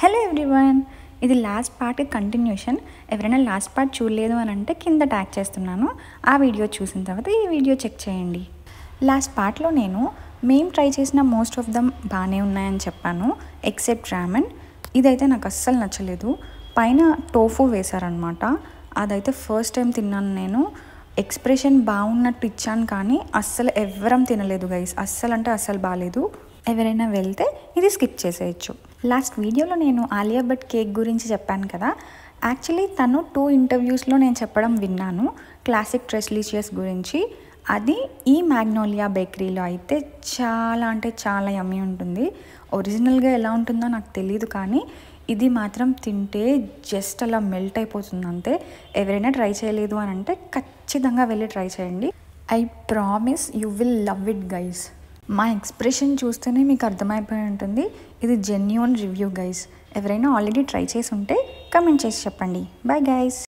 Hello everyone, ఇది last part continuation. ఎవరైనా last part చూడలేదు అని అంటే కింద ట్యాగ్ చేస్తున్నాను. ఆ వీడియో చూసిన తర్వాత ఈ వీడియో చెక్ చేయండి. లాస్ట్ పార్ట్లో నేను మేము ట్రై చేసిన మోస్ట్ ఆఫ్ దమ్ బాగానే ఉన్నాయని చెప్పాను, ఎక్సెప్ట్ రామెన్. ఇదైతే నాకు అస్సలు నచ్చలేదు. పైన టోఫు వేశారనమాట. అదైతే ఫస్ట్ టైం తిన్నాను నేను. ఎక్స్ప్రెషన్ బాగున్నట్టు ఇచ్చాను కానీ అస్సలు ఎవ్వరం తినలేదు గైస్. అస్సలు అంటే అస్సలు బాగాలేదు. ఎవరైనా వెళ్తే ఇది స్కిప్ చేసేయచ్చు. లాస్ట్ వీడియోలో నేను ఆలియా భట్ కేక్ గురించి చెప్పాను కదా. యాక్చువల్లీ తను 2 ఇంటర్వ్యూస్లో నేను చెప్పడం విన్నాను క్లాసిక్ ట్రెస్లీషియస్ గురించి. అది ఈ మ్యాగ్నోలియా బేకరీలో అయితే చాలా అంటే చాలా యమ్మీ ఉంటుంది. ఒరిజినల్గా ఎలా ఉంటుందో నాకు తెలియదు కానీ ఇది మాత్రం తింటే జస్ట్ అలా మెల్ట్ అయిపోతుంది అంతే. ఎవరైనా ట్రై చేయలేదు అని అంటే ఖచ్చితంగా వెళ్ళి ట్రై చేయండి. I promise you will love it guys. మా ఎక్స్ప్రెషన్ చూస్తేనే మీకు అర్థమైపోయి ఉంటుంది ఇది జెన్యూన్ రివ్యూ గైస్. ఎవరైనా ఆల్రెడీ ట్రై చేసి ఉంటే కమెంట్ చేసి చెప్పండి. Bye guys.